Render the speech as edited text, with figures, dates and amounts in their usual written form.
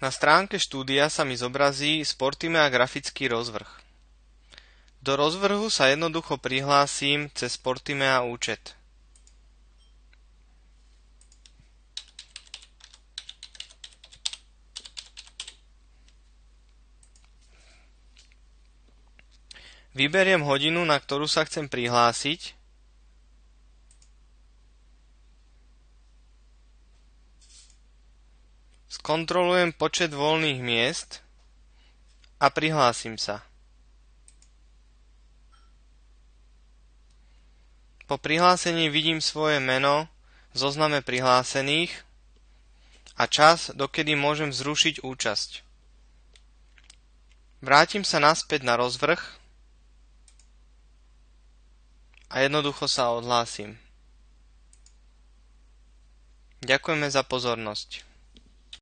Na stránke štúdia sa mi zobrazí Sportimea grafický rozvrh. Do rozvrhu sa jednoducho prihlásim cez Sportimea účet. Vyberiem hodinu, na ktorú sa chcem prihlásiť. Skontrolujem počet voľných miest a prihlásim sa. Po prihlásení vidím svoje meno v zozname prihlásených a čas, dokedy môžem zrušiť účasť. Vrátim sa naspäť na rozvrh a jednoducho sa odhlásim. Ďakujeme za pozornosť.